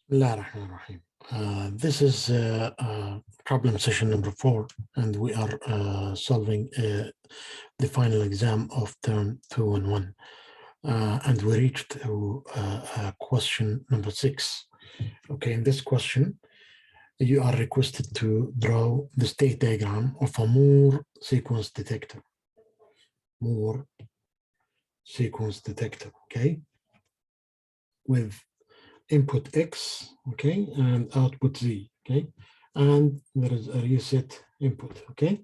Bismillah ar-Rahman ar-Rahim. This is problem session number 4, and we are solving the final exam of term 211. And we reached to question number 6. Okay, in this question, you are requested to draw the state diagram of a Moore sequence detector. Moore sequence detector, okay, with input X, okay, and output Z, okay, and there is a reset input, okay,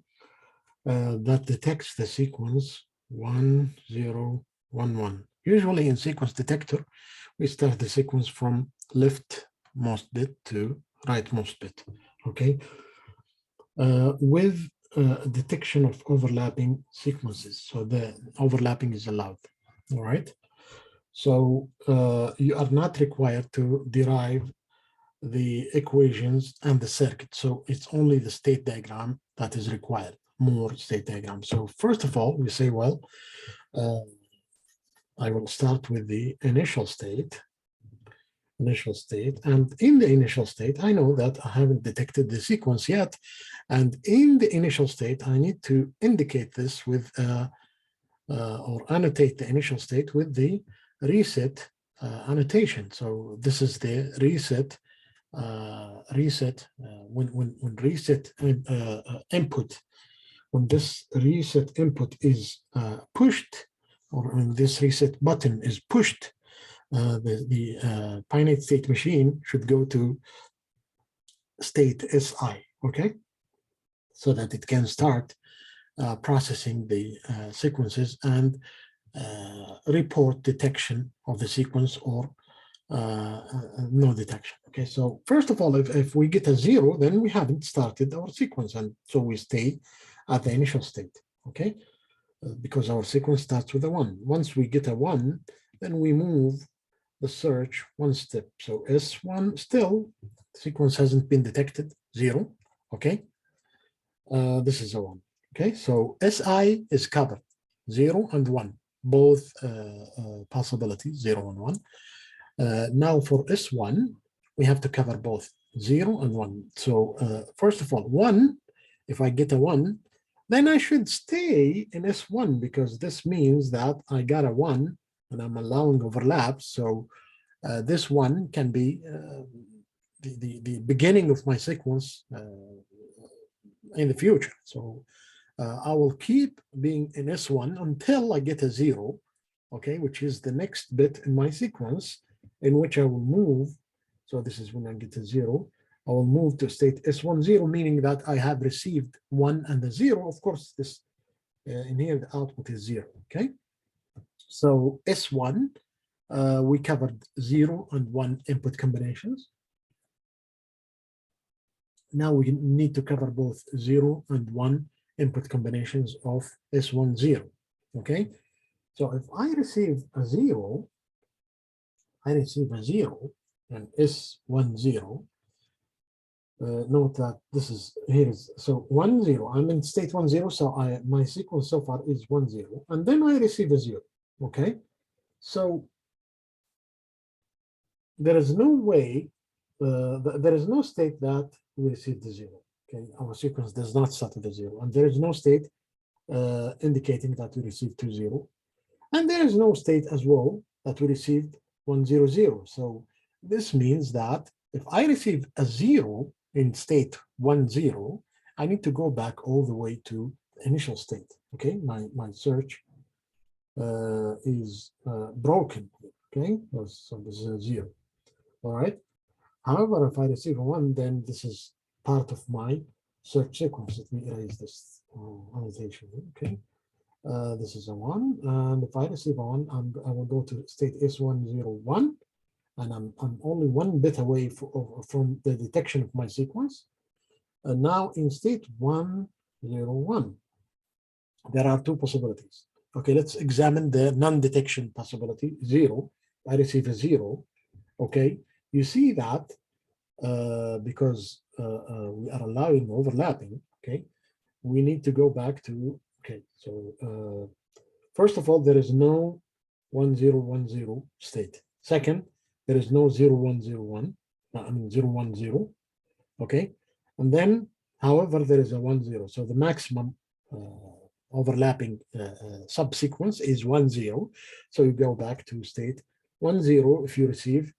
that detects the sequence 1, 0, 1, 1. Usually in sequence detector, we start the sequence from leftmost bit to rightmost bit, okay, with detection of overlapping sequences. So the overlapping is allowed, all right? So you are not required to derive the equations and the circuit. So it's only the state diagram that is required, more state diagram. So first of all, we say, well, I will start with the initial state. And in the initial state, I know that I haven't detected the sequence yet. And in the initial state, I need to indicate this with, or annotate the initial state with the reset annotation. So this is the reset when reset input, when this reset input is pushed, or when this reset button is pushed, the finite state machine should go to state SI, okay, so that it can start processing the sequences and report detection of the sequence or no detection. Okay, so first of all, if we get a 0, then we haven't started our sequence, and so we stay at the initial state, okay, because our sequence starts with a 1. Once we get a 1, then we move the search one step. So S1, still sequence hasn't been detected, 0, okay. This is a 1, okay. So SI is covered, 0 and 1, both possibilities, 0 and 1. Now for S1, we have to cover both 0 and 1. So first of all, 1, if I get a 1, then I should stay in S1, because this means that I got a 1 and I'm allowing overlaps. So this 1 can be the beginning of my sequence in the future. So I will keep being in S1 until I get a 0, okay, which is the next bit in my sequence, in which I will move. So this is when I get a 0. I will move to state S10, meaning that I have received 1 and a 0. Of course, this in here, the output is 0, okay? So S1, we covered 0 and 1 input combinations. Now we need to cover both 0 and 1 input combinations of S10, okay? So if I receive a 0, and S10, note that this is, here is, so 1, 0, I'm in state 1, 0, so my sequence so far is 1, 0, and then I receive a 0, okay? So there is no way, there is no state that we receive the 0, okay? Our sequence does not start with a 0, and there is no state indicating that we received 2, 0, and there is no state as well that we received 1, 0, 0. So this means that if I receive a 0 in state 1, 0, I need to go back all the way to the initial state. Okay, my search is broken. Okay, so this is a 0. All right. However, if I receive a 1, then this is part of my search sequence. Let me erase this annotation. Okay. This is a 1, and if I receive a 1, I will go to state S101, and I'm only 1 bit away from the detection of my sequence. And now in state 101, there are 2 possibilities. Okay, let's examine the non-detection possibility, 0. I receive a 0. Okay, you see that because we are allowing overlapping, okay, we need to go back to, okay, so first of all, there is no 1010 state. Second, there is no 0101. I mean 0, 1, 0, okay? And then, however, there is a 1, 0. So the maximum overlapping subsequence is 1, 0. So you go back to state 1, 0 if you receive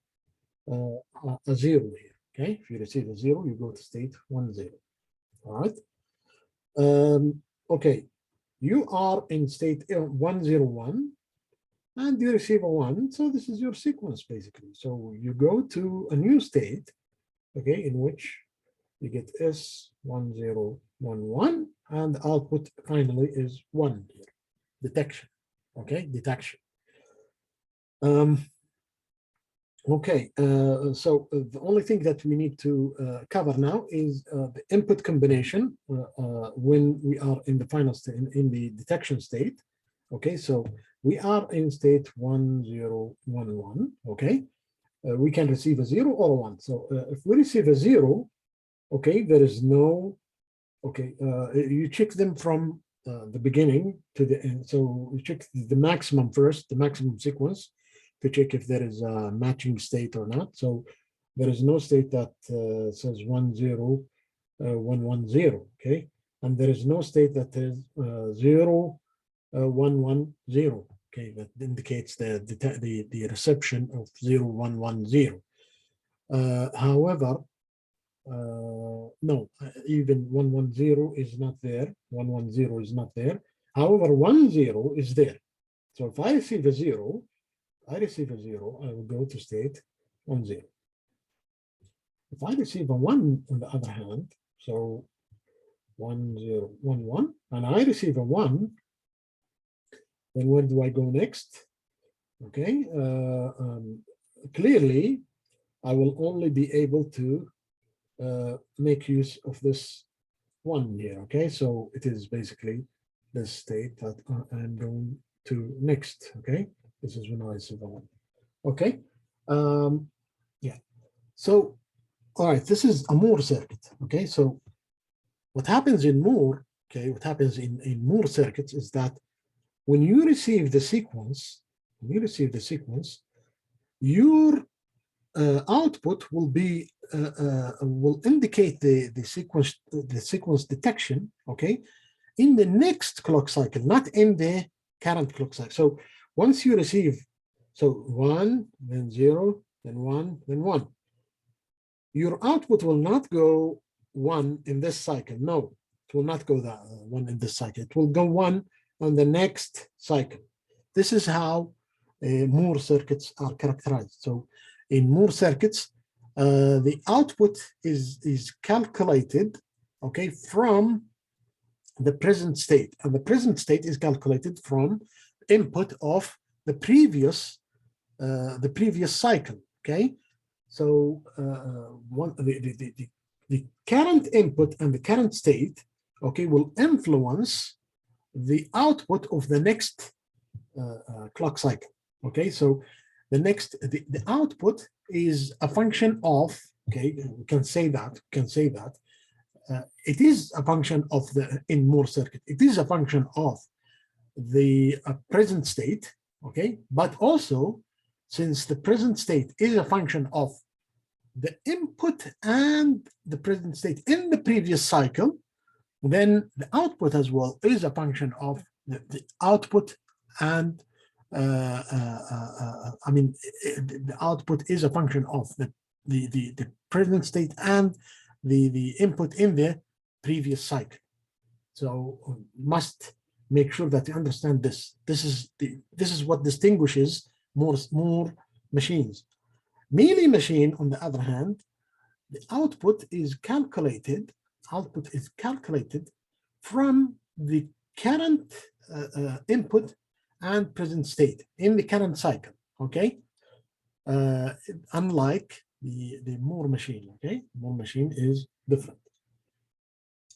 a 0 here, okay? If you receive a 0, you go to state 1, 0, all right? Okay, you are in state 1, 0, 1, and you receive a 1, so this is your sequence, basically. So you go to a new state, okay, in which you get S1011, and the output finally is 1 here, detection, okay, detection. Okay, so the only thing that we need to cover now is the input combination when we are in the final state, in the detection state. Okay, so we are in state 1011, okay? We can receive a 0 or a 1. So if we receive a 0, okay, there is no, okay, you check them from the beginning to the end. So you check the maximum first, the maximum sequence, to check if there is a matching state or not. So there is no state that says 1, 0, 1, 1, 0, okay? And there is no state that is 0, 1, 1, 0, okay? That indicates the reception of 0, 1, 1, 0. However, no, even 1, 1, 0 is not there. 1, 1, 0 is not there. However, 1, 0 is there. So if I receive a 0, I will go to state 1, 0. If I receive a 1 on the other hand, so 1, 0, 1, 1, and I receive a 1, then where do I go next? Okay, clearly, I will only be able to make use of this 1 here, okay? So it is basically the state that I'm going to next, okay? This is when I receive a 1, okay? Yeah, so, all right, this is a Moore circuit, okay? So what happens in Moore, okay, what happens in Moore circuits is that when you receive the sequence, your output will be will indicate the sequence detection, okay, in the next clock cycle, not in the current clock cycle. So once you receive, so 1, then 0, then 1, then 1, your output will not go 1 in this cycle. No, it will not go that 1 in this cycle. It will go 1 on the next cycle. This is how Moore circuits are characterized. So in Moore circuits, the output is calculated, okay, from the present state, and the present state is calculated from input of the previous cycle. Okay, so the current input and the current state, okay, will influence the output of the next clock cycle. Okay, so the output is a function of, okay, we can say that it is a function of in Moore circuit, it is a function of the present state, okay, but also since the present state is a function of the input and the present state in the previous cycle, then the output as well is a function of the output and I mean, the output is a function of the present state and the input in the previous cycle. So must make sure that you understand this. This is what distinguishes Moore machines. Mealy machine, on the other hand, the output is calculated from the current input and present state in the current cycle, okay? Unlike the Moore machine, okay? Moore machine is different.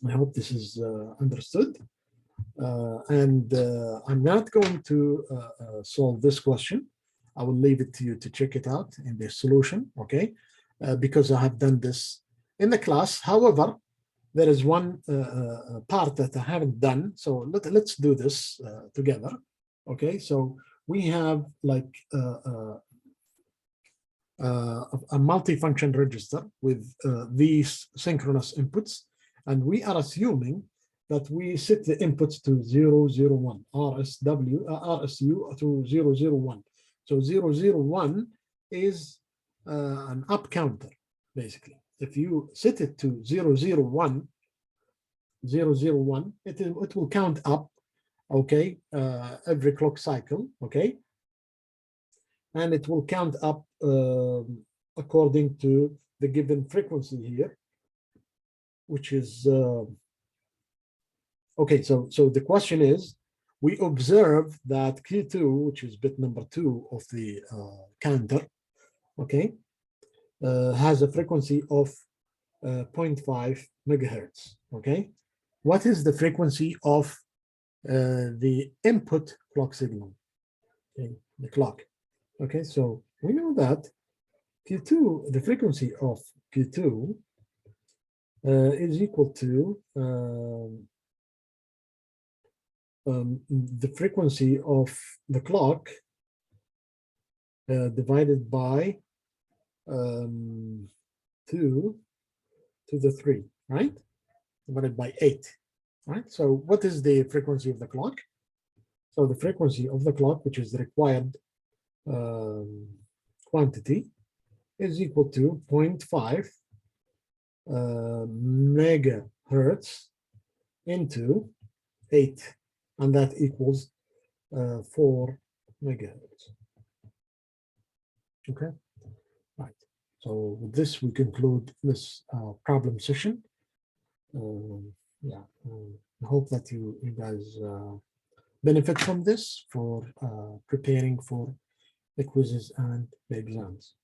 I hope this is understood. And I'm not going to solve this question. I will leave it to you to check it out in the solution, okay? Because I have done this in the class. However, there is one part that I haven't done. So let's do this together. Okay, so we have like a multifunction register with these synchronous inputs, and we are assuming that we set the inputs to 001, RSU to 001. So 001 is an up counter, basically. If you set it to 001, it will count up, okay, every clock cycle, okay, and it will count up according to the given frequency here, which is okay. So the question is, we observe that Q2, which is bit number 2 of the counter, okay, has a frequency of 0.5 megahertz. Okay, what is the frequency of the input clock signal? Okay, the clock. Okay, so we know that Q2, the frequency of Q2 is equal to the frequency of the clock divided by 2 to the 3, right? Divided by 8, right? So what is the frequency of the clock? So the frequency of the clock, which is the required quantity, is equal to 0.5 megahertz into 8, and that equals 4 megahertz. Okay, right. So with this, we conclude this problem session. Yeah, I hope that you guys benefit from this for preparing for the quizzes and the exams.